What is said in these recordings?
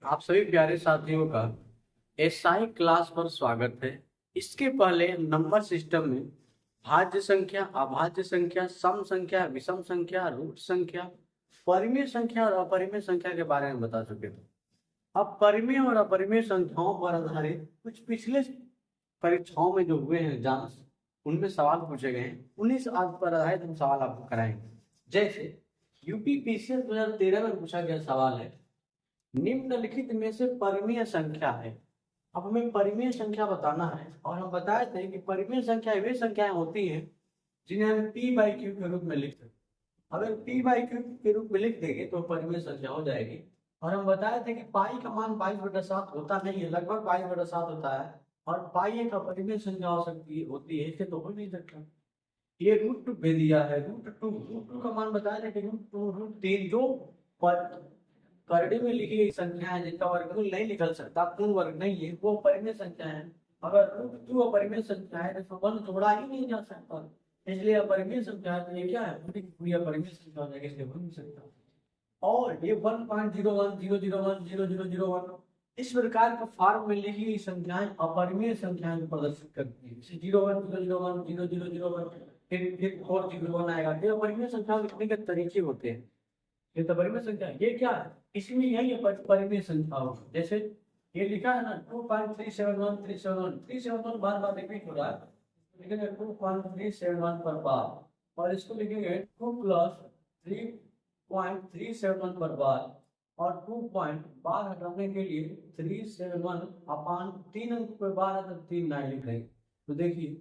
आप सभी प्यारे साथियों का एसआई क्लास पर स्वागत है। इसके पहले नंबर सिस्टम में भाज्य संख्या, अभाज्य संख्या, सम संख्या, विषम संख्या, रूट संख्या, परिमेय संख्या और अपरिमेय संख्या के बारे में बता चुके थे। अब परिमेय और अपरिमेय संख्याओं पर आधारित कुछ पिछले परीक्षाओं में जो हुए हैं एग्जाम, उनमें सवाल पूछे गए हैं, उन्हीं पर आधारित हम सवाल आपको कराएंगे। जैसे यूपी पीसीएस 2013 में पूछा गया सवाल है, निम्नलिखित में से परिमेय संख्या है। अब हमें परिमेय संख्या बताना है और हम बताए थे कि परिमेय संख्या वे संख्याएं होती हैं जिन्हें हम पी बाई क्यू के रूप में लिख सकते हैं। अगर पी बाई क्यू के रूप में लिख देंगे तो परिमेय संख्या हो जाएगी। और हम बताए थे कि पाई का मान 22/7 होता नहीं है, लगभग 22/7 होता है। और पाई एक अपरिमेय संख्या हो सकती होती है, इसे तो हो नहीं सकता। ये रूट दे दिया है, रूट टू का मान बताया था कि रूट 3 जो करड़ी में लिखी गई संख्या है जिनका वर्गमूल नहीं निकल सकता, पूर्ण वर्ग नहीं है, वो परिमेय संख्या है। अगर रूट टू अपरिमेय संख्या है तो वन जोड़ा ही नहीं जा सकता, इसलिए अपरिमेय संख्या है। तो ये क्या है, पूरी की पूरी अपरिमेय संख्या हो जाएगी, इसलिए बन नहीं सकता। और ये 1.01000001 इस प्रकार के फॉर्म में लिखी गई संख्याएं अपरिमेय संख्याएं को प्रदर्शित करती है। जैसे 0100010001, फिर 401 आएगा। ये अपरिमेय संख्या लिखने के तरीके होते हैं। ये तो परिमेय संख्या है। ये क्या है, इसमें यही परिमेय संख्या होगी। जैसे ये लिखा है ना 2.371371 बार बार रिपीट हो रहा है, लिखेंगे 2.371 पर बार। और इसको लिखेंगे 2 + 3.371 पर बार। और 2 पॉइंट बार हटाने के लिए 371 अपान 3 अंक पर बार है तो 3 9 लिख देंगे। तो देखिए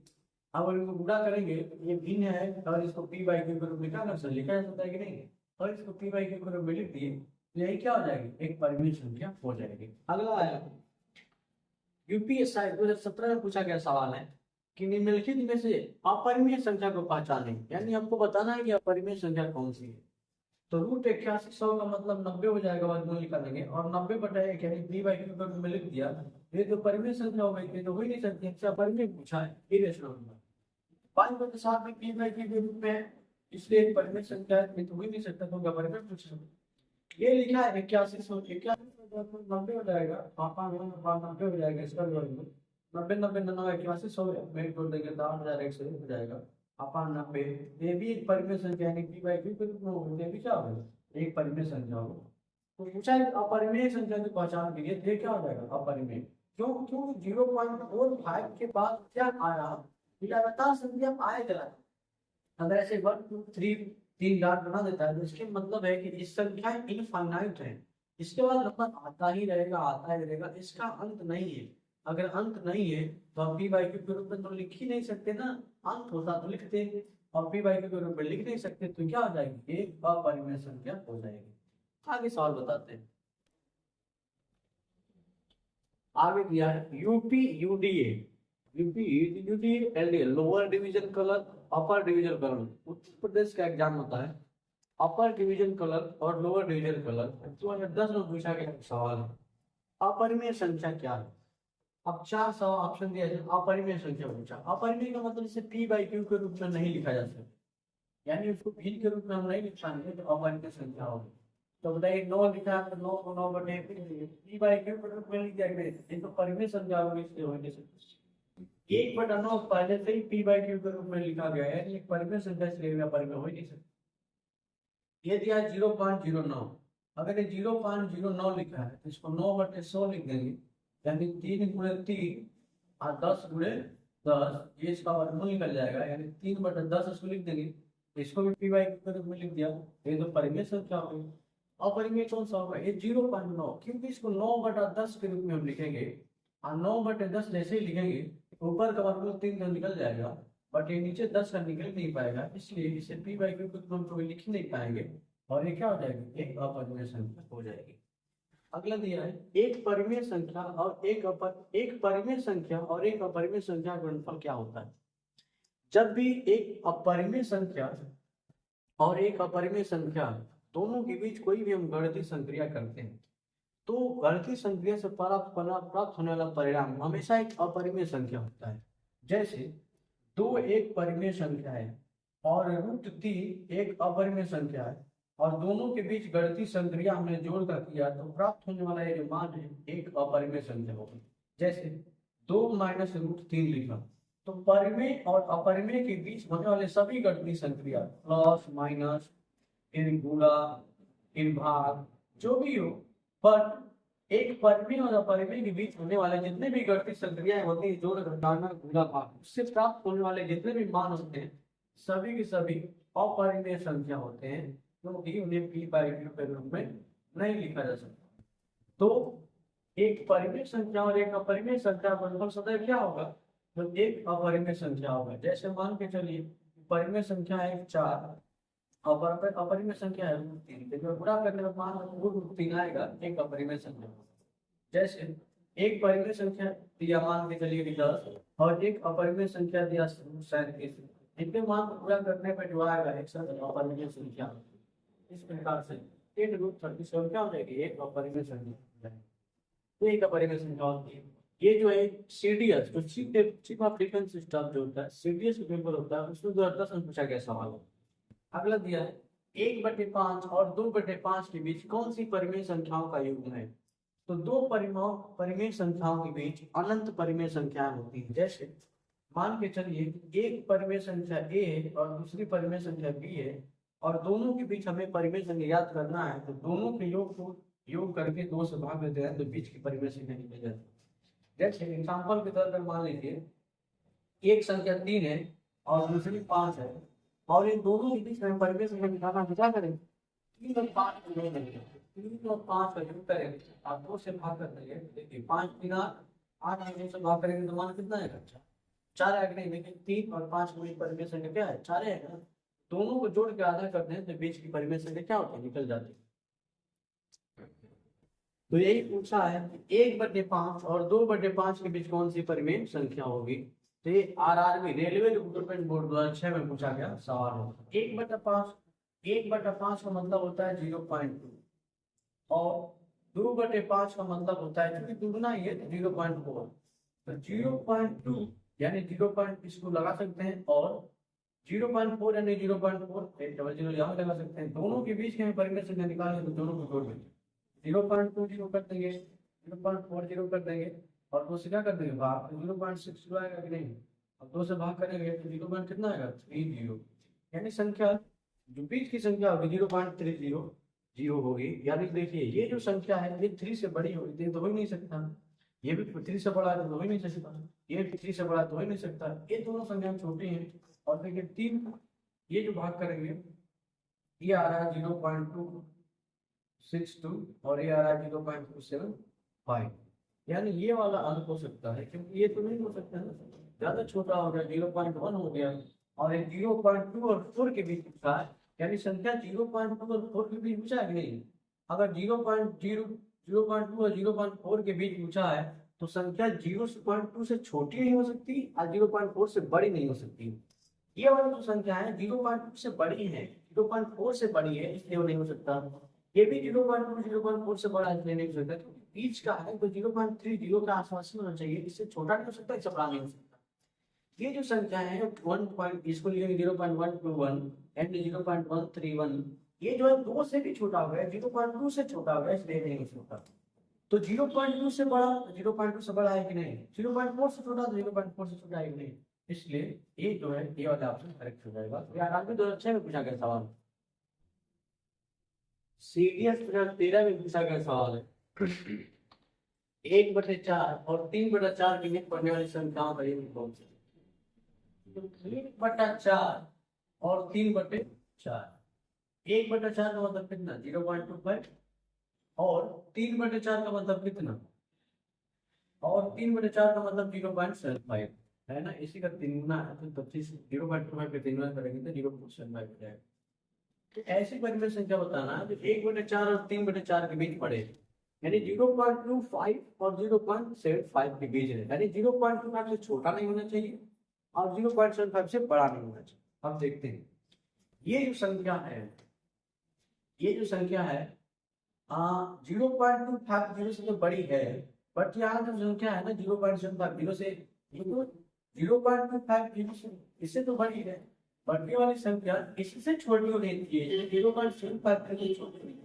अब इनको गुणा करेंगे, ये भिन्न है और इसको पी बाई क्यू के रूप में लिखा जा सकता है कि नहीं। और इसको पी बाई क्यू के रूप में लिख दिए तो यही क्या हो जाएगी, एक परिमेय संख्या हो जाएगी। अगला आया यूपीएसआई 2017 में पूछा गया सवाल है कि निम्नलिखित में से अपरिमेय संख्या को पहचानें, यानी आपको बताना है कि अपरिमेय संख्या कौन सी है। तो रूट 8100 का मतलब 90 हो जाएगा, वर्गमूल निकालेंगे और 90/1 यानी पी बाई क्यू के रूप में लिख दिया। ये तो परिमेय संख्या हो गई, तो हो ही नहीं सकती, इससे अपरिमेय पूछा है, इरेशनल नंबर। 5/7 में पी बाई क्यू के रूप में है, इसलिए एक परिमेय संख्या है, तो हो ही नहीं सकता, तो परिमेय पूछा। ये लिखा है 8100, 91 हो जाएगा, पापा 90 हो जाएगा, इसका भी वर्गमूल 90 8100 में जोड़ देंगे तो 8100 हो जाएगा, पापा 90। ये भी एक परिमेय संख्या यानी पी बाई क्यू के रूप में होगा, ये भी क्या होगा, एक परिमेय संख्या होगा। तो पूछा है अपरिमेय संख्या की पहचान के लिए, ये क्या हो जाएगा अपरिमेय। क्यों, क्यों 0.45 के बाद क्या आया, लगातार संख्या आए चला। अगर ऐसे 1 2 3 3 डॉट बना देता है तो इसके मतलब है कि इस संख्या इनफाइनाइट है, इसके बाद नंबर आता ही रहेगा, आता ही रहेगा, इसका अंत नहीं है। अगर अंत नहीं है तो हम पी बाई क्यू के रूप में तो लिख ही नहीं सकते ना, अंत होता तो लिखते, और पी बाई क्यू के रूप में लिख नहीं सकते, तो क्या हो जाएगी, एक अपरिमेय संख्या हो जाएगी। आगे सवाल बताते हैं। आगे दिया है UP UDA, UP UDA LDA, lower division clerk, upper division clerk. Uttar Pradesh का एग्जाम होता है, अपर डिवीजन कलर और लोअर डिवीजन कलर। 2010 में पूछा गया सवाल है, अपरिमेय संख्या क्या है। अब 4 सौ ऑप्शन दिया जाए, अपरिमेय संख्या पूछा। अपरिमेय का मतलब इसे पी बाई क्यू के रूप में नहीं लिखा जा सकता, यानी उसको भिन्न के रूप में हम नहीं लिख पाएंगे, तो अपरिमेय संख्या होगी। तो बताइए 9 लिखा है तो 9 को 9 पी बाई क्यू के रूप में लिख दिया गया, ये तो परिमेय संख्या होगी, इसलिए हो नहीं सकती। 1/9 पहले से ही पी बाई क्यू के रूप में लिखा गया है, एक परिमेय संख्या, इसलिए अपरिमेय हो ही नहीं सकती। ये दिया 0.09, अगर ये 0.09 लिखा है तो इसको 9/100 लिख देंगे, यानी 3 × 3 और 10 × 10, ये इसका वर्गमूल निकल जाएगा, यानी 3/10 इसको लिख देंगे। इसको भी पी बाई के रूप में लिख दिया, ये तो परिमेय संख्या हो गई। अपरिमेय कौन सा होगा, ये 0.9, क्योंकि इसको 9/10 के रूप में हम लिखेंगे, और 9/10 जैसे ही लिखेंगे ऊपर का वर्गमूल 3 तो निकल जाएगा, बट ये नीचे 10 का निकल नहीं पाएगा, इसलिए इसे पी बाई क्यू के रूप में कभी लिख नहीं पाएंगे, और ये क्या हो जाएगी, एक अपरिमेय संख्या हो जाएगी। अगला दिया है एक परिमेय संख्या और एक परिमेय संख्या और एक अपरिमेय संख्या का गुणनफल क्या होता है। जब भी एक अपरिमेय संख्या और एक अपरिमेय संख्या दोनों के बीच कोई भी हम गणितीय संक्रिया करते हैं, तो गणितीय संक्रिया से प्राप्त होने वाला परिणाम हमेशा एक अपरिमेय संख्या होता है। जैसे 2 एक परिमेय संख्या है और √3 एक अपरिमेय संख्या है, और दोनों के बीच गणितीय संक्रिया हमने जोड़ कर किया तो प्राप्त होने वाला ये जो मान है एक अपरिमेय संख्या होगी। जैसे 2 - √3 लिखा, तो परिमेय और अपरिमेय के बीच होने वाले सभी गणितीय संक्रिया प्लस माइनस इन गुणा इन भाग जो भी हो, बट एक परिमेय और अपरिमेय के बीच होने वाले जितने भी गणितीय संक्रियाएं होती है, जोड़ घटाना गुणा भाग, उससे प्राप्त होने वाले जितने भी मान होते हैं सभी के सभी अपरिमेय संख्या होते हैं, क्योंकि उन्हें पी बाई क्यू के रूप में नहीं लिखा जा सकता। तो एक परिमेय संख्या और एक अपरिमेय संख्या का गुणनफल सदैव क्या होगा? तो एक अपरिमेय संख्या होगा। जैसे मान के चलिए परिमेय संख्या है 4 और अपरिमेय संख्या है √3, देखो गुणा करने पर मान √3 आएगा, एक अपरिमेय संख्या। जैसे एक परिमेय संख्या दिया मान के चलिए 10 और एक अपरिमेय संख्या दिया 37, इनके मान को पूरा करने पर जो आएगा एक अपरिमेय संख्या। इस प्रकार से 10√37 क्या हो जाएगी? एक अपरिमेय संख्या। तो एक अपरिमेय संख्या होती है। ये जो है सीडीएस जो चीफ ऑफ डिफेंस स्टाफ जो होता है, सीडीएस का पेपर होता है, उसमें 2010 में पूछा गया सवाल है। अगला दिया है 1/5 और 2/5 के बीच कौन सी परिमेय संख्याओं का युग्म है? तो दो परिमेय संख्याओं के बीच अनंत परिमेय संख्याएं होती है। जैसे मान के चलिए एक परिमेय संख्या ए है और दूसरी परिमेय संख्या बी है, और दोनों के बीच हमें परिमेय संख्या याद करना है, तो दोनों के योग को योग करके 2 से भाग देते हैं तो बीच की परिमेय संख्या निकल जाती है। जैसे एग्जाम्पल के तौर पर मान लीजिए एक संख्या 3 है और दूसरी 5 है, और इन दोनों के बीच में परिमेय संख्या निकालना है, क्या करें? 3 और 5 को जोड़ देंगे, 3 और 5 का योग करेंगे, आप 2 से भाग कर देंगे। देखिए 5 3 8 2 से भाग करेंगे तो मान कितना आएगा? 4 आएगा। नहीं, लेकिन 3 और 5 के बीच परिमेय संख्या क्या है? 4 आएगा। दोनों को जोड़ के आधा करते हैं तो बीच की परिमेय संख्या क्या होती है? निकल जाती है। तो यही पूछा है 1/5 और 2/5 के बीच कौन सी परिमेय संख्या होगी। तो ये आरआरबी रेलवे रिक्रूटमेंट बोर्ड 2006 में पूछा गया सवाल होगा। 1/5 का मतलब होता है 0.2 और 2/5 का मतलब होता है क्योंकि दुगना ही है 0.4, तो 0.2 यानी 0. इसको लगा सकते हैं और 0.4 यानी 0.4 डबल जीरो यहाँ लगा सकते हैं। दोनों के बीच में परिमेय संख्या निकालें तो दोनों को जोड़ देंगे, 0.2 जीरो कर देंगे, 0.4 जीरो कर देंगे और 2 से क्या कर देंगे भाग, 0.6 आएगा कि नहीं? अब 2 से भाग करेंगे तो 0. कितना आएगा? 30, यानी संख्या जो बीच की संख्या होगी 0.300 होगी। यानी देखिए ये जो संख्या है ये 3 से बड़ी होगी तो हो ही नहीं सकता, ये भी 3 से बड़ा है तो हो ही नहीं सकता, ये भी 3 से बड़ा तो हो ही नहीं सकता, ये दोनों संख्या छोटी हैं। और देखिए 3 ये जो भाग करेंगे ये आ रहा है 0.262 और ये आ रहा है 0.275, यानी ये वाला अंक हो सकता है क्योंकि ये तो नहीं हो सकता है, ज्यादा छोटा हो गया 0.1 हो गया, और एक 0.2 और 4 के बीच पूछा है, यानी संख्या 0.2 और 4 के बीच पूछा है कि नहीं? अगर 0.2 और 0.4 के बीच पूछा है तो संख्या 0.2 से छोटी नहीं हो सकती और 0.4 से बड़ी नहीं हो सकती। ये वाली जो संख्या है 0.2 से बड़ी है, 0.4 से बड़ी है, इसलिए वो नहीं हो सकता। ये भी 0.2 0.4 से बड़ा इसलिए नहीं हो सकता क्योंकि बीच का है तो 0.30 के आसपास ही होना चाहिए, इससे छोटा नहीं हो सकता, इससे बड़ा नहीं हो सकता। ये जो संख्या है 1. इसको लिखेंगे 0.121 एंड 0.131, ये जो है 2 से भी छोटा हो गया, 0.2 से छोटा हो गया, इसलिए नहीं हो सकता। तो 0.2 से बड़ा 0.2 से बड़ा है कि नहीं? 0.4 से छोटा 0.4 से छोटा है कि नहीं? इसलिए ये जो है ये वाला ऑप्शन करेक्ट हो जाएगा। यार आगे 2006 में पूछा गया सवाल, सीडीएस 2013 में पूछा गया सवाल है 1/4 और 3/4 के बीच पढ़ने वाली संख्याओं का योग कौन सा? 1/4 और 3/4, 1/4 का मतलब कितना? 0.25 और 3/4 का मतलब कितना? और 3/4 का मतलब 0.75 है ना, इसी का 3 गुना है तो 25 0.25 पे 3 गुना करेंगे तो 0.75 हो जाएगा। तो ऐसी परिमेय संख्या बताना है जो 1/4 और 3/4 के बीच पड़े, यानी 0.25 और 0.75 के बीच है, यानी 0.25 से छोटा नहीं होना चाहिए और 0.75 से बड़ा नहीं होना चाहिए। अब देखते हैं ये जो संख्या है, ये जो संख्या है 0.25 से तो बड़ी है, बट यहाँ जो संख्या है ना 0.75 से 0.25 इससे तो बड़ी है, बढ़ती वाली संख्या इससे छोटी होनी चाहिए, 0.75 से छोटी नहीं,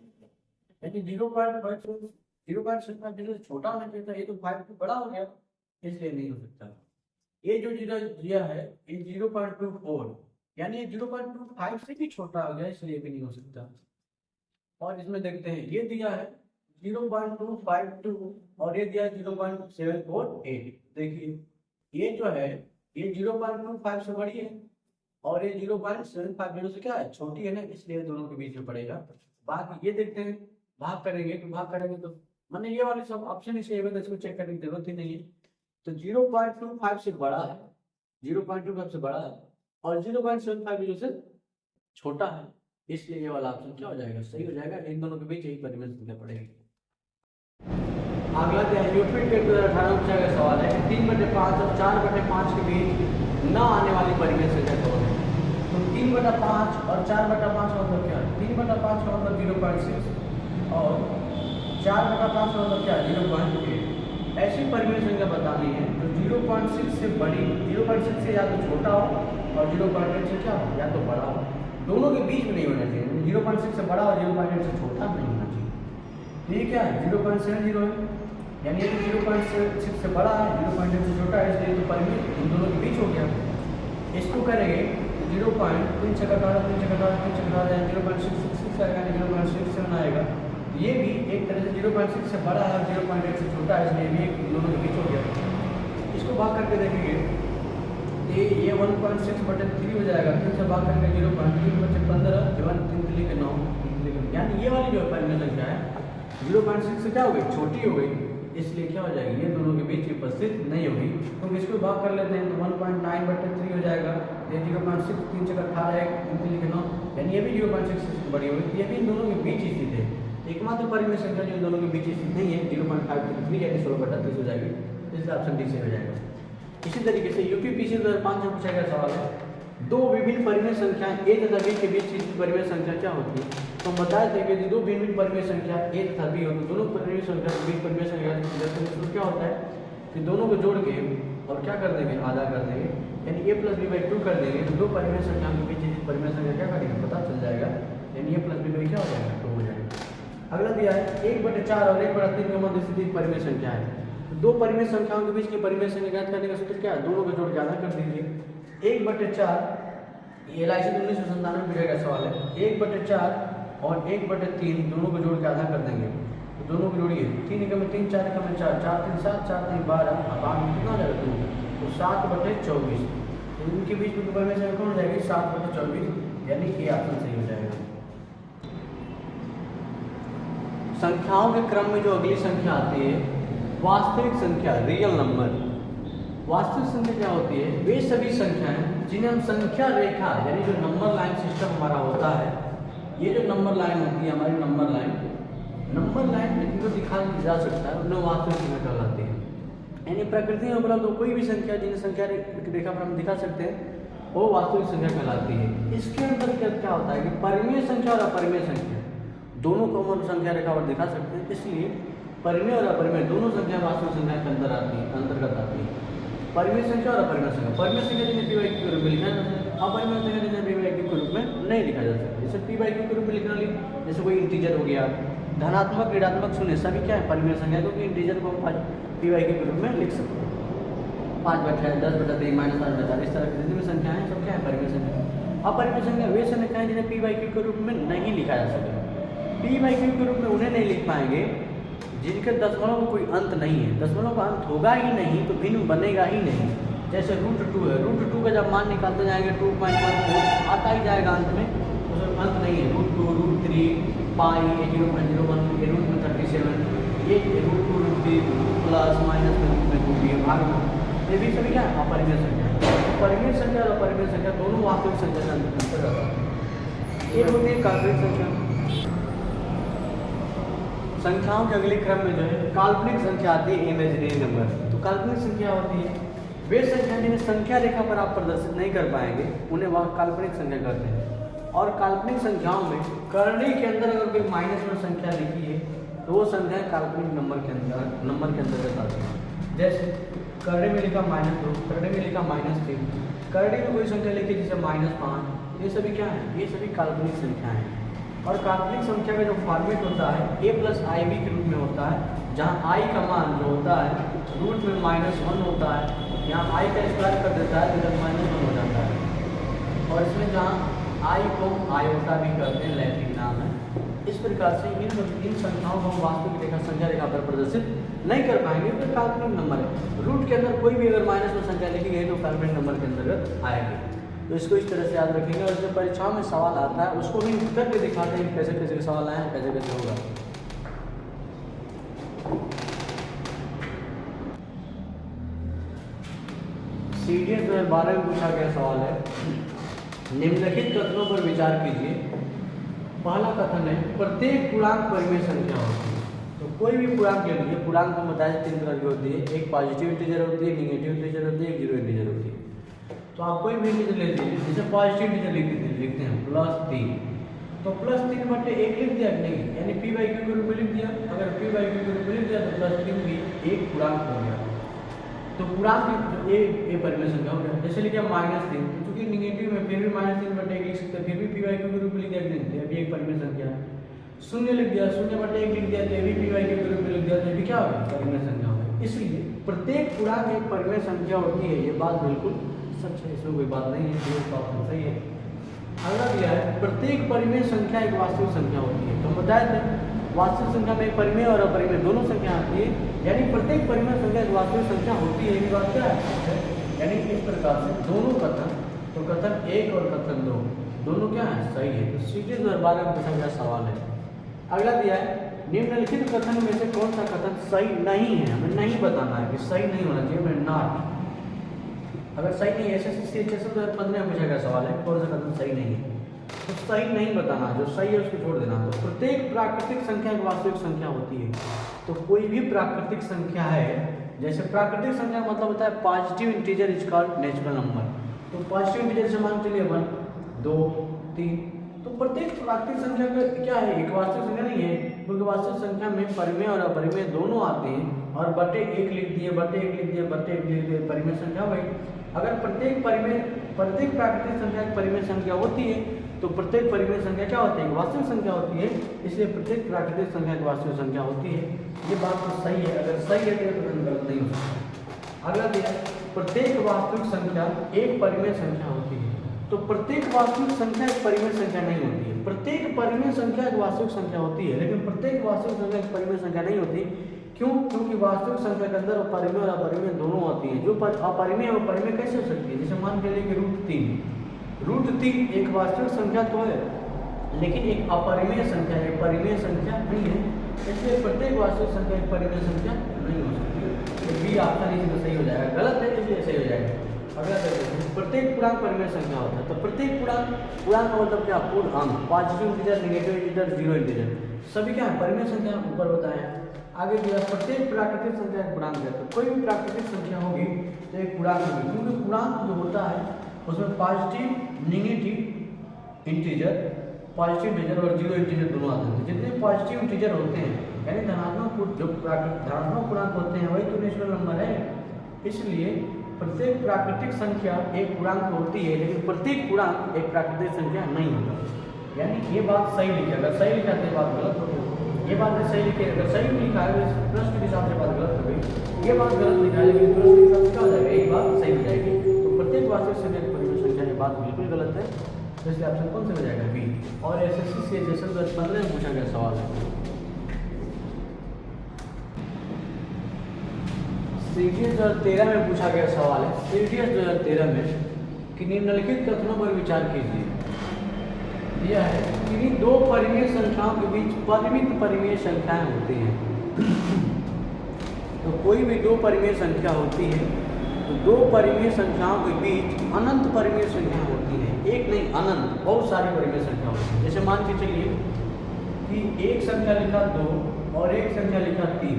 यानी 0.75 से छोटा होना चाहिए था। ये तो 5 से बड़ा हो गया, इसलिए नहीं हो सकता। ये जो दिया है ये 0.24, यानी ये 0.25 से भी छोटा हो गया, इसलिए भी नहीं हो सकता। और इसमें देखते हैं ये दिया है 0.252 और ये दिया है 0.748। देखिए ये जो है ये 0.25 से बड़ी है और ये 0.750 से क्या है, छोटी है ना, इसलिए दोनों के बीच में पड़ेगा। बाकी ये देखते हैं भाग करेंगे तो मैंने ये वाले सब ऑप्शन इसे इसको चेक करने की जरूरत ही नहीं है। तो 0.25 से बड़ा है, 0.25 से बड़ा है और 0.75 से छोटा है, इसलिए ये वाला ऑप्शन क्या हो जाएगा, सही हो जाएगा। इन दोनों के बीच यही परिमेय संख्या पड़ेगी। अगला यूपी टेट 2018 का सवाल है 3/5 और 4/5 के बीच न आने वाली परिमेय संख्या कौन है। तो 3/5 और 4/5 का मतलब क्या है, 3/5 का मतलब 0.6 और 4/5 का मतलब क्या है 0.8। ऐसी परिमेय संख्या बतानी है तो 0.6 से बड़ी, 0.6 से या तो छोटा हो और 0.8 से क्या हो या तो बड़ा हो, दोनों के बीच में नहीं होना चाहिए। 0.6 से बड़ा और 0.8 से छोटा नहीं होना चाहिए। ठीक है 0.70 है, यानी ये 0.6 से बड़ा है, 0.8 से छोटा है, इसलिए तो परिमेय इन दोनों के बीच हो गया। इसको करेंगे तो 0.3 से घटा 0.66 आएगा, 0.67 आएगा। ये भी एक तरह से 0.6 से बड़ा है और 0.8 से छोटा है, इसलिए भी इन दोनों के बीच हो गया। इसको भाग करके देखेंगे ये 1.6/3 हो जाएगा, 3 से भाग करके 0.3/15, 3 के 9, यानी ये वाली जो परिमेय संख्या है 0.6 से क्या हो गई, छोटी हो गई, इसलिए क्या हो जाएगी, ये दोनों के बीच उपस्थित नहीं होगी। तो इसको भाग कर लेते हैं तो 1.9/3 हो जाएगा, ये 0.6, 3 से 18, 3 के 9, यानी ये भी 0.6 से बड़ी होगी, ये भी इन दोनों के बीच स्थित है। एकमात्र परिमेय संख्या जो इन दोनों के बीच स्थित नहीं है 0.533 यानी 16/30 हो जाएगी, इसलिए ऑप्शन डी से हो जाएगा। इसी तरीके से यूपीपीसी 2005 में पूछा गया सवाल है दो विभिन्न परिमेय संख्याएं ए तथा बी के बीच की परिमेय संख्या क्या होती है। तो हम बताए थे कि दो भिन्न परिमेय संख्या ए तथा बी हो तो दोनों परिमेय संख्या के बीच परिमेय संख्या तो क्या होता है कि दोनों को जोड़ के और क्या कर देंगे, आधा कर देंगे, यानी a+b/2 कर देंगे तो दो परिमेय संख्याओं के बीच परिमेय संख्या क्या करेंगे पता चल जाएगा, यानी a+b/ क्या हो जाएगा 2 हो जाएगा। अगला दिया है 1/4 और 1/3 के मध्य स्थित परिमेय संख्या है। दो परिमेय संख्याओं के बीच की परिमेय संख्या ज्ञात करने का सूत्र क्या है, दोनों को जोड़ के आधा कर दीजिए। 1/4 ये LIC 1997 में का सवाल है, 1/4 और 1/3 दोनों को जोड़ के आधा कर देंगे तो दोनों को जोड़िए, 3 एकम में 3, 4 एकम में 4, 4 3 7, 4 3 12, अब आगे कितना हो जाएगा 2, तो 7/24, तो इनके बीच में परिमेय संख्या कौन हो जाएगी 7/24, यानी कि ऑप्शन सही हो जाएगा। संख्याओं के क्रम में जो अगली संख्या आती है वास्तविक संख्या, रियल नंबर। वास्तविक संख्या क्या होती है, वे सभी संख्याएं जिन्हें हम संख्या रेखा यानी जो नंबर लाइन सिस्टम हमारा होता है, ये जो नंबर लाइन होती है हमारी नंबर लाइन जिनको दिखा जा सकता है उन्हें वास्तविक संख्या कहलाती है। यानी प्रकृति में उपलब्ध कोई भी संख्या जिन्हें संख्या रेखा पर हम दिखा सकते हैं वो वास्तविक संख्या कहलाती है। इसके अंदर क्या होता है कि परिमेय संख्या और अपरिमेय संख्या दोनों को हम संख्या रेखा पर दिखा सकते हैं, इसलिए परिमेय और अपरिमेय दोनों संख्या वास्तविक संख्या के अंतर्गत आती है। परिमेय संख्या और अपरिमेय संख्या, परिमेय संख्या जिन्हें p/q के रूप में लिखा जा सकता है, अपरिमेय संख्या जिन्हें p/q के रूप में नहीं लिखा जा सकता। जैसे p/q के रूप में लिखना ली, जैसे कोई इंटीजर हो गया, धनात्मक ऋणात्मक शून्य सभी क्या है परिमेय संख्या, क्योंकि इंटीजर को हम p/q के रूप में लिख सकते हैं। 5/6, 10/3, -5/4 इस तरह की जितनी भी संख्या है सब क्या है परिमेय संख्या। अपरिमेय संख्या वे संख्याएं जिन्हें p/q के रूप में नहीं लिखा जा सकता। p/q के रूप में उन्हें नहीं लिख पाएंगे जिनके दशमलव का कोई अंत नहीं है, दशमलव का अंत होगा ही नहीं तो भिन्न बनेगा ही नहीं। जैसे √2 है, √2 का जब मान निकालते जाएंगे 2.14 आता ही जाएगा अंत में, उसमें अंत नहीं है। √2, √3, पाई, 0.01, ये रूट में 37, ये √2, √3 प्लस माइनस में रूट में 2 भी है भाग में, ये भी सभी क्या है अपरिमेय संख्या। परिमेय संख्या और अपरिमेय संख्या दोनों वास्तविक संख्या के अंतर्गत आता है। एक होती है काल्पनिक संख्या। संख्याओं के अगले क्रम में जो है काल्पनिक संख्या आती है, इमेजिनरी नंबर। तो काल्पनिक संख्या होती है वे संख्या जिन्हें संख्या रेखा पर आप प्रदर्शित नहीं कर पाएंगे उन्हें वह काल्पनिक संख्या कहते हैं। और काल्पनिक संख्याओं में करनी के अंदर अगर कोई माइनस में संख्या लिखी है तो वो संख्या काल्पनिक नंबर के अंतर्गत आती है। जैसे करड़े में लिखा -2, करड़े में लिखा -3, करड़े में कोई संख्या लिखी जैसे -5, ये सभी क्या है? ये सभी काल्पनिक संख्या हैं। और काल्पनिक संख्या का जो फॉर्मेट होता है a + ib के रूप में होता है, जहाँ i का मान जो होता है रूट में -1 होता है, यहाँ i का स्क्वायर कर देता है तो इधर -1 हो जाता है। और इसमें जहाँ i को आयोटा भी करते हैं, लैटिन नाम है। इस प्रकार से इन संख्याओं को हम वास्तविक रेखा संख्या रेखा पर प्रदर्शित नहीं कर पाएंगे, तो काल्पनिक नंबर है। रूट के अंदर कोई भी अगर माइनस में संख्या लिखी गई तो काल्पनिक नंबर के अंतर्गत आएगी। तो इसको इस तरह से याद रखेंगे। और जब परीक्षाओं में सवाल आता है उसको भी करके दिखाते हैं कैसे कैसे सवाल आए हैं, कैसे कैसे होगा। सीडीएस 2012 में पूछा गया सवाल है, निम्नलिखित कथनों पर विचार कीजिए। पहला कथन है प्रत्येक पूर्णांक परिमेय संख्या होती है। तो कोई भी पूर्णांक ले लीजिए, पूर्णांक को बताया 3 तरह की होती है, एक पॉजिटिव इंटीजर होती है, नेगेटिव इंटीजर होती है, एक जीरो इंटीजर होती है। तो आप कोई भी इंटीजर ले लीजिए, जैसे पॉजिटिव इंटीजर लिखते हैं +3, तो +3/1 लिख दिया कि नहीं, यानी p/q के रूप में लिख दिया। अगर p/q के रूप में लिख दिया तो +3 भी एक पूर्णांक हो गया। तो पूर्णांक ए परिमेय संख्या हो गया। जैसे लिखा -3, तो चूंकि नेगेटिव में फिर भी -3/1 लिख सकते हैं, फिर भी p/q के रूप में लिख दिया कि नहीं, अभी एक परिमेय संख्या है। 0 लिख दिया, 0/1 लिख दिया, तो ये भी p/q के रूप में लिख दिया, तो ये भी क्या हो गया? परिमेय संख्या हो गया। इसलिए प्रत्येक पूर्णांक एक परिमेय संख्या होती है, ये बात बिल्कुल सच है, इसमें कोई बात नहीं है, ये ऑप्शन सही है। अगला दिया है प्रत्येक परिमेय संख्या एक वास्तविक संख्या होती है। तो हम बताए थे वास्तविक संख्या में परिमेय और अपरिमेय दोनों संख्या आती है, यानी प्रत्येक परिमेय संख्या एक वास्तविक संख्या होती है, ये बात क्या है? यानी इस प्रकार से दोनों कथन, तो कथन 1 और कथन 2 दोनों क्या है? सही है। तो सीधे 2012 में पूछा गया सवाल है। अगला दिया है निम्नलिखित कथन में से कौन सा कथन सही नहीं है? हमें नहीं बताना है कि सही नहीं होना चाहिए, हमें नॉट। अगर सही नहीं है, SSC 2015 में पूछा गया सवाल है, कौन सा कथन सही नहीं है, तो सही नहीं बताना, जो सही है उसको छोड़ देना। तो प्रत्येक प्राकृतिक संख्या एक वास्तविक संख्या होती है। तो कोई भी प्राकृतिक संख्या है, जैसे प्राकृतिक संख्या का मतलब होता है positive integer is called natural number. तो पॉजिटिव इंटीजर से मान चलिए 1, 2, 3, तो प्रत्येक प्राकृतिक संख्या का क्या है? एक वास्तविक संख्या नहीं है, क्योंकि वास्तविक संख्या में परिमेय और अपरिमेय दोनों आते हैं। और बटे 1 लिख दिए, बटे 1 लिख दिए, बटे 1 लिख दिए, परिमेय संख्या भाई। अगर प्रत्येक प्राकृतिक संख्या एक परिमेय संख्या होती है, तो प्रत्येक परिमेय संख्या क्या होती है? वास्तविक संख्या होती है। इसलिए प्रत्येक प्राकृतिक संख्या की वास्तविक संख्या होती है। ये बात तो सही है, अगर सही है तो गलत नहीं हो सकता। अगला दिया प्रत्येक वास्तविक संख्या एक परिमेय संख्या होती है। तो प्रत्येक वास्तविक संख्या एक परिमेय संख्या नहीं होती है। प्रत्येक परिमेय संख्या एक वास्तविक संख्या होती है, लेकिन प्रत्येक वास्तविक संख्या एक परिमेय संख्या नहीं होती। क्यों? क्योंकि वास्तविक संख्या के अंदर परिमेय और अपरिमेय दोनों होती है। जो अपरिमेय और परिमेय कैसे हो सकती है? जैसे मान के लिए कि √3 एक वास्तविक संख्या तो है, लेकिन एक अपरिमेय संख्या है, परिमेय संख्या नहीं है। इसलिए प्रत्येक वास्तविक संख्या एक परिमेय संख्या नहीं हो सकती। तो बी ऑप्शन इसमें सही हो जाएगा, गलत है इसलिए सही हो जाएगा। अगला प्रत्येक पूर्णांक परिमेय संख्या होता है। तो प्रत्येक पूर्णांक का मतलब क्या? पूर्णांक, positive integer, negative integer, zero integer, सभी क्या है? परिमेय संख्या ऊपर बताया। आगे दिया प्रत्येक प्राकृतिक संख्या एक पूर्णांक है। तो कोई भी प्राकृतिक संख्या होगी तो एक पूर्णांक होगी, क्योंकि पूर्णांक जो होता है उसमें पॉजिटिव नेगेटिव इंटीजर और जीरो इंटीजर दोनों आते हैं। जितने पॉजिटिव इंटीजर होते हैं, यानी धनात्मक पूर्णांक होते हैं, वही तो नेचुरल नंबर है। इसलिए प्रत्येक प्राकृतिक संख्या एक पूर्णांक होती है, लेकिन प्रत्येक पूर्णांक एक प्राकृतिक संख्या नहीं होता। यानी ये बात सही लिखी, अगर सही लिखा तो ये बात गलत हो गई। ये बात नहीं सही लिखी, अगर सही लिखा है तो प्रश्न के हिसाब से बात गलत हो गई। ये बात गलत लिखा है, लेकिन प्रश्न के हिसाब से क्या हो जाएगा? ये बात सही हो जाएगी। तो प्रत्येक वास्तविक संख्या की परिमेय संख्या, ये बात बिल्कुल गलत है। तो इसलिए ऑप्शन कौन सा हो जाएगा? बी। और SSC 2015 में पूछा गया सवाल है। सीडीएस 2013 में पूछा गया सवाल है। सीडीएस 2013 में कि निम्नलिखित कथनों पर विचार कीजिए। यह है कि दो परिमेय संख्याओं के बीच परिमित परिमेय संख्याएं होती हैं। तो कोई भी दो परिमेय संख्या होती है, तो दो परिमेय संख्याओं के बीच अनंत परिमेय संख्या होती है। एक नहीं, अनंत, बहुत सारी परिमेय संख्या होती है। जैसे मान के चलिए कि एक संख्या लिखा 2 और एक संख्या लिखा 3,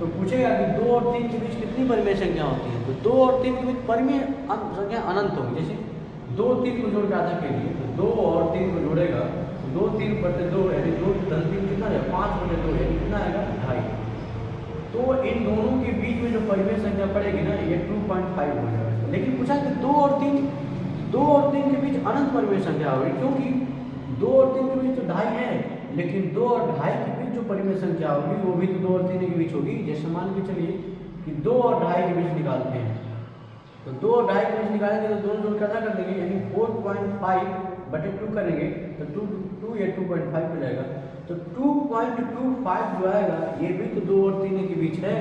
तो पूछेगा कि 2 और 3 के बीच कितनी परिमेय संख्या होती है? तो 2 और 3 के बीच परिमेय संख्या अनंत होगी। जैसे 2 3 को जोड़ के आधा के लिए, तो 2 और 3 को जोड़ेगा, 2 3 बटे 2 यानी 2 3 कितना है? 5 बटे 2 यानी कितना आएगा? 2.5। तो इन दोनों के बीच में जो परिमेय संख्या पड़ेगी ना ये 2.5 हो जाएगा। लेकिन पूछा कि 2 और 3 के बीच अनंत परिमेय संख्या होगी, क्योंकि 2 और 3 के बीच तो 2.5 है, लेकिन 2 और 2.5 के बीच जो परिमेय संख्या होगी वो भी तो 2 और 3 के बीच होगी। जैसे मान के चलिए कि 2 और 2.5 के बीच निकालते हैं, तो 2 और 2.5 के बीच निकालेंगे तो दोनों जोड़ क्या कर देंगे, यानी 4.5/2 करेंगे तो 2 या 2.5 हो जाएगा। तो 2.25 जो आएगा ये भी तो 2 और 3 के बीच है,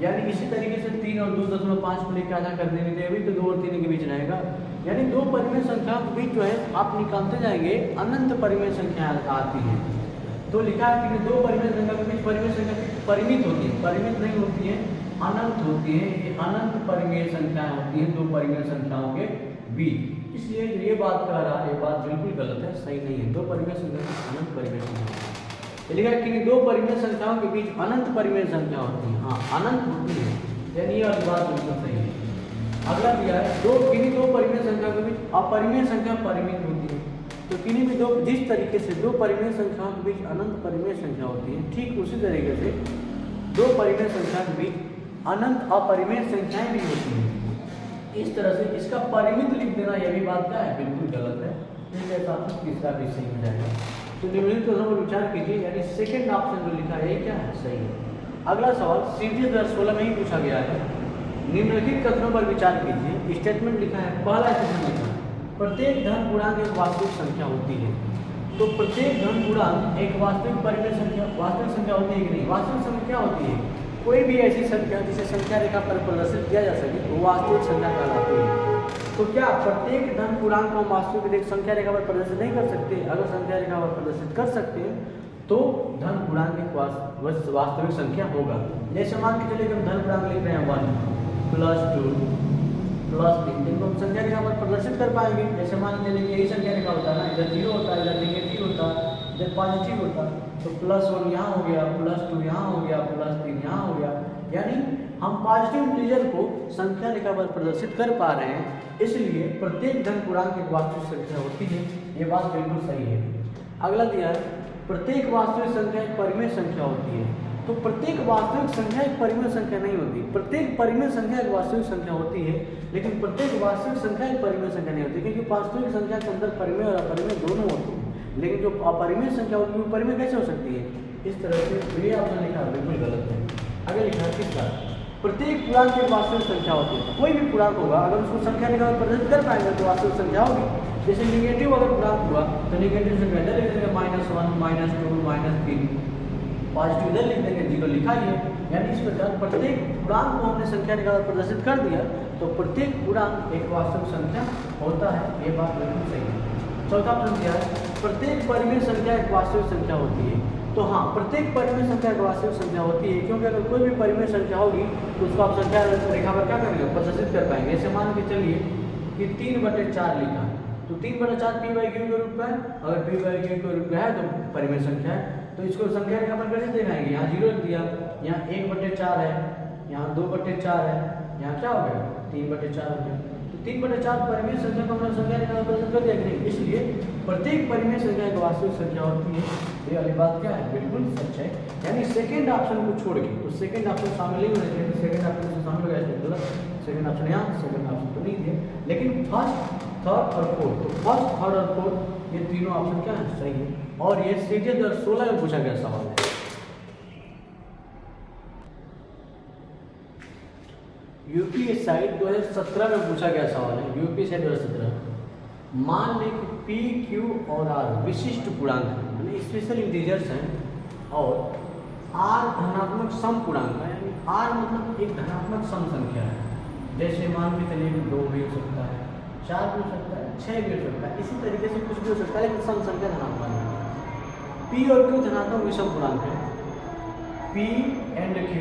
यानी इसी तरीके से 3 और 2.5 को लेकर आधा कर देंगे तो ये भी तो 2 और 3 के बीच रहेगा। यानी दो परिमेय संख्याओं के बीच जो है आप निकालते जाएंगे, अनंत परिमेय संख्या आती है। तो लिखा है कि दो परिमेय संख्या के बीच परिमेय संख्या परिमित होती है, परिमित नहीं होती है, अनंत होती है। ये अनंत परिमेय संख्याएं होती है दो परिमेय संख्याओं के बीच। इसलिए ये बात कह रहा है, ये बात बिल्कुल गलत है, सही नहीं है। दो परिमेय संख्या अनंत परिमेय संख्या लिखा है कि दो परिमेय संख्याओं के बीच अनंत परिमेय संख्या होती है। हाँ, अनंत होती है, यानी ये बात बिल्कुल सही है। अगला दिया है किन्हीं दो परिमेय संख्या के बीच अपरिमेय संख्या परिमित होती है। तो किन्हीं भी दो, जिस तरीके से दो परिमेय संख्याओं के बीच अनंत परिमेय संख्या होती है, ठीक उसी तरीके से दो परिमेय संख्या के बीच अनंत अपरिमेय संख्याएं भी होती हैं। इस तरह से इसका परिमित लिख देना यह भी बात क्या है, बिल्कुल गलत है। इसके हिसाब से तीसरा भी सही हो जाएगा। तो निम्नलिखित प्रश्नों पर विचार कीजिए, यानी सेकंड ऑप्शन जो लिखा है ये क्या है, सही है। अगला सवाल सीरीज 2016 में ही पूछा गया है। निम्नलिखित कथनों पर विचार कीजिए। स्टेटमेंट लिखा है, पहला स्टेटमेंट लिखा है प्रत्येक धन पूर्णांक एक वास्तविक संख्या होती है। तो प्रत्येक धन पूर्णांक एक वास्तविक परिमेय संख्या, वास्तविक संख्या होती है कि नहीं? वास्तविक संख्या होती है। कोई भी ऐसी संख्या जिसे संख्या रेखा पर प्रदर्शित किया जा सके वो वास्तविक संख्या कहलाती है। तो क्या प्रत्येक धन पूर्णांक को वास्तविक संख्या रेखा पर प्रदर्शित नहीं कर सकते? अगर संख्या रेखा पर प्रदर्शित कर सकते हैं तो धन पूर्णांक एक वास्तविक संख्या होगा। जैसे मान के चलिए हम धन पूर्णांक लिख रहे हैं 1 + 2 + 3, जिनको हम संख्या रेखा पर प्रदर्शित कर पाएंगे। जैसे मान लीजिए यही संख्या रेखा होता है ना, इधर 0 होता है, इधर नेगेटिव होता है, इधर पॉजिटिव होता है। तो +1 यहाँ हो गया, +2 यहाँ हो गया, +3 यहाँ हो गया। यानी हम पॉजिटिव इंटीजर को संख्या रेखा पर प्रदर्शित कर पा रहे हैं, इसलिए प्रत्येक धन पूर्णांक एक वास्तविक संख्या होती है। ये बात बिल्कुल सही है। अगला दिया है प्रत्येक वास्तविक संख्या एक परिमेय संख्या होती है। तो प्रत्येक वास्तविक संख्या एक परिमेय संख्या नहीं होती। प्रत्येक परिमेय संख्या एक वास्तविक संख्या होती है, लेकिन प्रत्येक वास्तविक संख्या एक परिमेय संख्या नहीं होती, क्योंकि वास्तविक संख्या के अंदर परिमेय और अपरिमेय दोनों होते हैं। लेकिन जो अपरिमेय संख्या होती है वो परिमेय कैसे हो सकती है? इस तरह से ये आपने लिखा बिल्कुल गलत है। आगे लिखा है तीसरा, प्रत्येक पूर्णांक एक वास्तविक संख्या होती है। कोई भी पूर्णांक होगा अगर उसको संख्या रेखा पर प्रदर्शित कर पाएंगे तो वास्तविक संख्या होगी। जैसे निगेटिव अगर पूर्णांक हुआ तो निगेटिव संख्या इधर लिख देंगे -1 -2 -3, पॉजिटिव इधर लिख देंगे, 0 लिखा ही है। यानी इस प्रकार प्रत्येक पूर्णांक को हमने संख्या रेखा पर प्रदर्शित कर दिया तो प्रत्येक पूर्णांक एक वास्तविक संख्या होता है। ये बात बिल्कुल सही है। चौथा प्रश्न दिया है प्रत्येक परिमेय संख्या एक वास्तविक संख्या होती है। तो हाँ, प्रत्येक परिमेय संख्या एक वास्तविक संख्या होती है, क्योंकि अगर कोई भी परिमेय संख्या होगी तो उसको आप संख्या रेखा पर क्या करेंगे, प्रदर्शित कर पाएंगे। ऐसे मान के चलिए कि 3/4 लिखा, तो 3/4 p/q के रूप में है। अगर p/q के रूप में है तो परिमेय संख्या है, तो इसको संख्या रेखा पर कैसे दिखाएंगे? यहाँ 0 लिख दिया, यहाँ 1/4 है, यहाँ 2/4 है, यहाँ क्या हो गया 3/4 हो गया। तो 3/4 परिमेय संख्या को हमने संख्या रेखा पर प्रदर्शित कर दिया कि नहीं? इसलिए प्रत्येक परिमेय संख्या एक वास्तविक संख्या होती है। ये वाली बात क्या है, बिल्कुल सच है। यानी सेकंड ऑप्शन को छोड़ के, तो सेकंड ऑप्शन शामिल नहीं होने चाहिए, सेकंड ऑप्शन से शामिल हो गया इसमें गलत। सेकंड ऑप्शन यहाँ, सेकंड ऑप्शन तो नहीं दिए, लेकिन फर्स्ट, थर्ड और फोर्थ, तो फर्स्ट, थर्ड और फोर्थ ये तीनों ऑप्शन क्या है, सही है। और ये सीरीज 2016 में पूछा गया सवाल है। यूपी साइड 2017 में पूछा गया सवाल है। यूपी साइड 2017, मान लें कि P, Q और R विशिष्ट पूर्णांक यानी स्पेशल इंटीजर्स हैं और R धनात्मक सम पूर्णांक है, यानी R मतलब एक धनात्मक सम संख्या है। जैसे मान के चलिए कि 2 भी हो सकता है, 4 भी हो सकता है, 6 भी हो सकता है, इसी तरीके से कुछ भी हो सकता है, लेकिन सम संख्या धनात्मक है। P और Q धनात्मक विषम पूर्णांक है। P and Q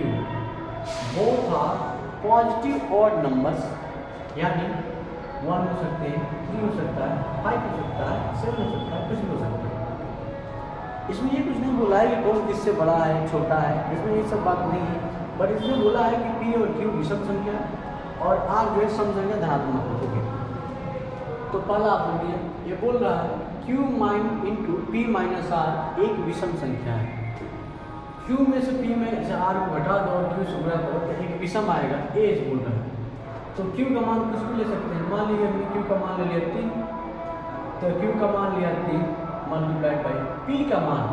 both are positive odd numbers, यानी 1 हो सकते हैं, 3 हो सकता है, 5 हो सकता है, 7 हो सकता है, कुछ भी हो सकता है। इसमें ये कुछ नहीं बोला है कि कौन किससे बड़ा है छोटा है, इसमें ये सब बात नहीं है। बट इसमें बोला है कि P और Q विषम संख्या और R जो है सम संख्या धनात्मक होगी। तो पहला ऑप्शन दिया, ये बोल रहा है Q × P - R एक विषम संख्या है। Q में से P में से R को घटा दो और Q से गुणा करो तो एक विषम आएगा, A इस बोल रहा है। तो Q का मान कुछ भी ले सकते हैं, मान लीजिए हमने Q का मान ले लिया 3, तो Q का मान लिया 3 मल्टीप्लाइड बाई P का मान,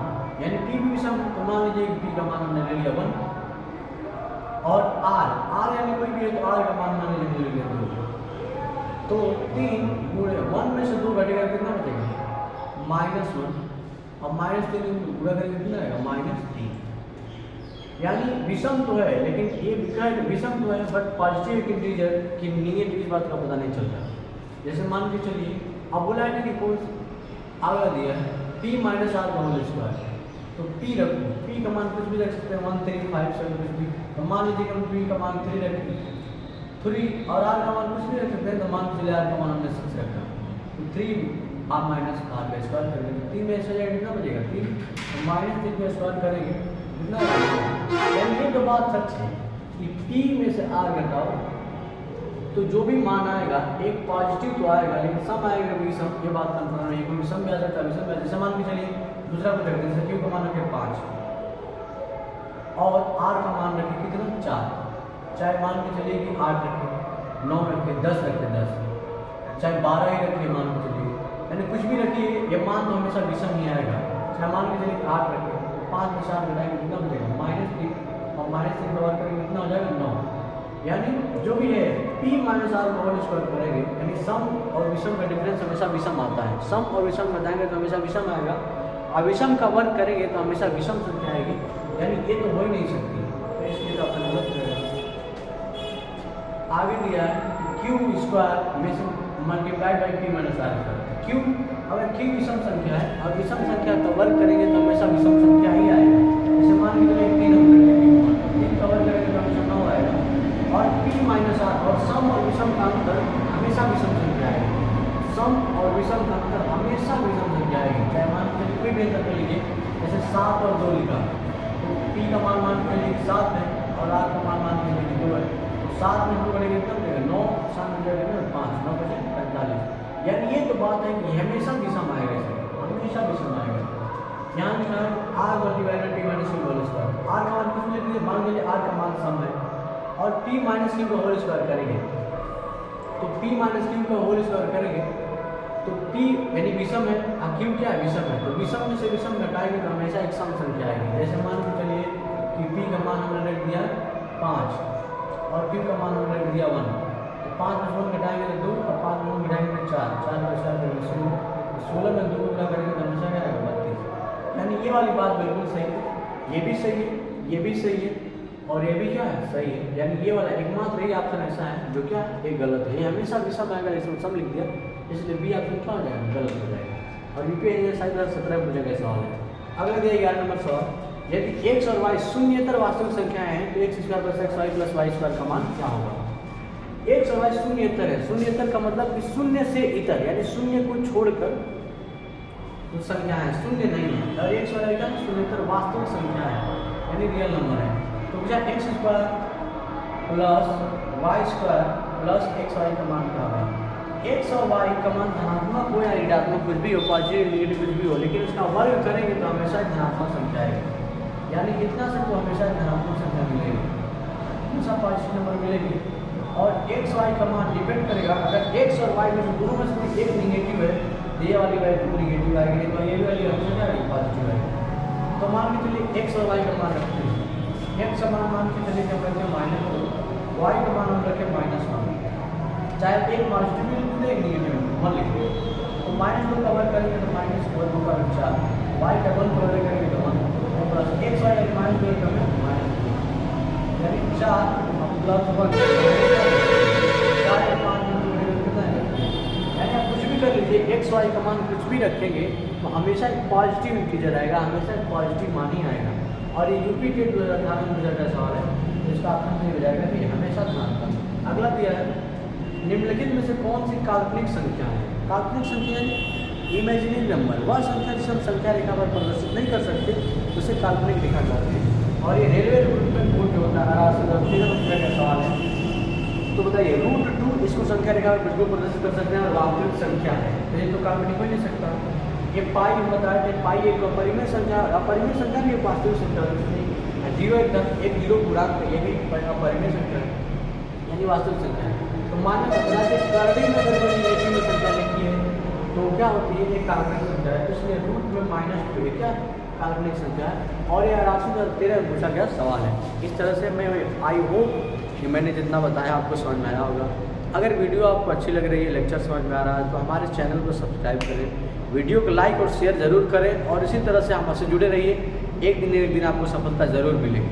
यानी P भी विषम, तो मान लीजिए P का मान हमने ले लिया 1 और R यानी कोई भी है तो R का मान मान लीजिए ले लिया 2, तो 3 गुणे 1 में से 2 घटेगा कितना बचेगा -1 और -3 गुणा करके कितना आएगा -3। यानी विषम तो है लेकिन ये विषम तो है बट पॉजिटिव इंटीजर की नेगेटिव इस बात का पता नहीं चलता। जैसे मान के चलिए अब बोला है कि कोई आगे दिया है P - R का होल स्क्वायर, तो P रखो, P का मान कुछ भी रख सकते हैं 1 3 5 7 कुछ भी, तो मान लीजिए कि हम P का मान 3 रखें 3 और R का मान कुछ भी रख सकते हैं, तो मान चलिए R का मान हमने 6 रखा, तो 3 R - R का स्क्वायर करेंगे तो 3 में से जाएगा कितना बचेगा 3, तो -3 का स्क्वायर करेंगे कितना, यानी ये तो बात सच है कि P में से R घटाओ तो जो भी मान आएगा एक पॉजिटिव तो आएगा लेकिन सम आएगा विषम, ये बात कंफर्म नहीं है, कोई विषम भी आ सकता है विषम भी आ सकता है। जैसे मान के चलिए दूसरा को रखते हैं, Q का मान रखे 5 और R का मान रखे कितना 4, चाहे मान के चलिए कि 8 रखे 9 रखे 10 रखे 10, चाहे 12 ही रखिए मान के चलिए, यानी कुछ भी रखिए ये मान तो हमेशा विषम ही आएगा। चाहे मान के चलिए 8 रखे 5 में 4 घटाएंगे कितना बचेगा -3 और -3 का वर्ग करेंगे कितना हो जाएगा 9, यानी जो भी है P - R का होल स्क्वायर करेंगे, यानी सम और विषम का डिफरेंस हमेशा विषम आता है, सम और विषम घटाएंगे तो हमेशा विषम आएगा, और विषम का वर्ग करेंगे तो हमेशा विषम संख्या आएगी, यानी ये तो हो ही नहीं सकती, तो इसलिए तो अपना गलत रहेगा। आगे दिया है Q स्क्वायर में से multiplied by P - R square, Q अगर Q विषम संख्या है और विषम संख्या का वर्ग करेंगे तो हमेशा विषम संख्या ही आएगा। जैसे मान लीजिए 3 हम करते हैं 3 का वर्ग करेंगे तो हमेशा 9 आएगा, और P - R और सम और विषम का अंतर हमेशा विषम संख्या आएगी, सम और विषम का अंतर हमेशा विषम संख्या आएगी। चाहे मान लीजिए कोई भी अंतर कर लीजिए, जैसे 7 और 2 लिखा तो P का मान के लिए 7 है और R का मान के लिए 2 है, तो 7 में 2 करेंगे कितना बचेगा 9, 7 में जाएगा 5, 9 बचे 45, यानी ये तो बात है कि हमेशा विषम आएगा, हमेशा विषम आएगा। यहाँ लिखा है R multiplied P - Q whole square, R का मान कुछ लिख लीजिए, मान लीजिए R का मान सम है और P - Q का होल स्क्वायर करेंगे, तो P - Q का होल स्क्वायर करेंगे तो P यानी विषम है और Q क्या है विषम है, तो विषम में से विषम घटाएंगे तो हमेशा एक सम संख्या आएगी। जैसे मान के चलिए कि P का मान हमने रख दिया 5 और Q का मान हमने रख दिया 1, तो 5 में 1 घटाएंगे तो 2 और 5 में 1 घटाएंगे तो 4, 4 में 4 करेंगे 16, 16 में 2 को गुणा करेंगे तो हमेशा क्या आएगा 32, यानी ये वाली बात बिल्कुल सही है, ये भी सही है, ये भी सही है और ये भी क्या है सही है, यानी ये वाला एकमात्र ही ऑप्शन ऐसा है जो क्या एक गलत है, ये हमेशा विषम आएगा, इसमें सम लिख दिया इसलिए बी ऑप्शन क्या हो जाएगा गलत हो जाएगा। और यूपीएससी साइड 17 पूछेगा सवाल है। अगला दिया 11 नंबर सवाल, यदि x और y शून्येतर वास्तविक संख्याएं हैं तो x square plus x y plus y square का मान क्या होगा। x और y शून्येतर है, शून्येतर का मतलब कि शून्य से इतर यानी शून्य को छोड़कर तो संख्या है, शून्य नहीं है, और x और y का शून्येतर वास्तविक संख्या है यानी रियल नंबर है, तो मुझे x square plus y square plus x y का मान क्या होगा। x और y का मान धनात्मक हो या ऋणात्मक कुछ भी हो, पॉजिटिव नेगेटिव कुछ भी हो, लेकिन उसका वर्ग करेंगे तो हमेशा धनात्मक संख्या आएगी, यानी इतना से तो हमेशा धनात्मक संख्या मिलेगी, हमेशा पॉजिटिव नंबर मिलेगी। और x y का मान डिपेंड करेगा, अगर x और y में दोनों में से एक नेगेटिव है तो ये वाली वैल्यू नेगेटिव आएगी, तो ये वाली हमेशा क्या आएगी पॉजिटिव आएगी। तो मान के चलिए x और y का मान रखते हैं, x का मान के चलिए क्या करते हैं -2, y का मान हम रखें -1, चाहे एक पॉजिटिव भी लिख एक नेगेटिव मान लिखिए, तो -2 का वर्ग करेंगे तो -4 2 का 4, y का 1 का वर्ग करेंगे तो 1 प्लस x y -2 का यानी 4 प्लस 1 4 का मान कितना है, यानी आप कुछ भी कर लीजिए x y का मान कुछ भी रखेंगे तो हमेशा एक पॉजिटिव इंटीजर आएगा, हमेशा एक पॉजिटिव मान ही आएगा। और ये यूपी के 2018 में रिजल्ट का सवाल है, तो इसका ऑप्शन सही हो जाएगा कि हमेशा धनात्मक। अगला दिया है निम्नलिखित में से कौन सी काल्पनिक संख्या है। काल्पनिक संख्या इमेजिनरी नंबर, वह संख्या जिसे हम संख्या रेखा पर प्रदर्शित नहीं कर सकते उसे काल्पनिक रेखा कहते हैं। और ये रेलवे रिक्रूटमेंट बोर्ड जो होता है 13 का सवाल है, तो बताइए √2 इसको संख्या रेखा पर बिल्कुल प्रदर्शित कर सकते हैं और वास्तविक संख्या है, तो ये तो काल्पनिक हो नहीं सकता। ये पाई हम बताए थे, पाई एक अपरिमेय संख्या, अपरिमेय संख्या भी एक वास्तविक संख्या जीरो एकदम एक जीरो पूर्णांक ये भी परिमेय संख्या है यानी वास्तविक संख्या है। तो माना 15 से कर्णिक में अगर कोई नेगेटिव में संख्या लिखी है तो क्या होती है, एक काल्पनिक संख्या है, इसलिए रूट में -2 क्या काल्पनिक संख्या है। और यह राशि 13 में पूछा गया सवाल है। इस तरह से मैं आई होप कि मैंने जितना बताया आपको समझ में आया होगा। अगर वीडियो आपको अच्छी लग रही है, लेक्चर समझ में आ रहा है, तो हमारे चैनल को सब्सक्राइब करें, वीडियो को लाइक और शेयर ज़रूर करें और इसी तरह से हमसे जुड़े रहिए। एक दिन आपको सफलता ज़रूर मिलेगी।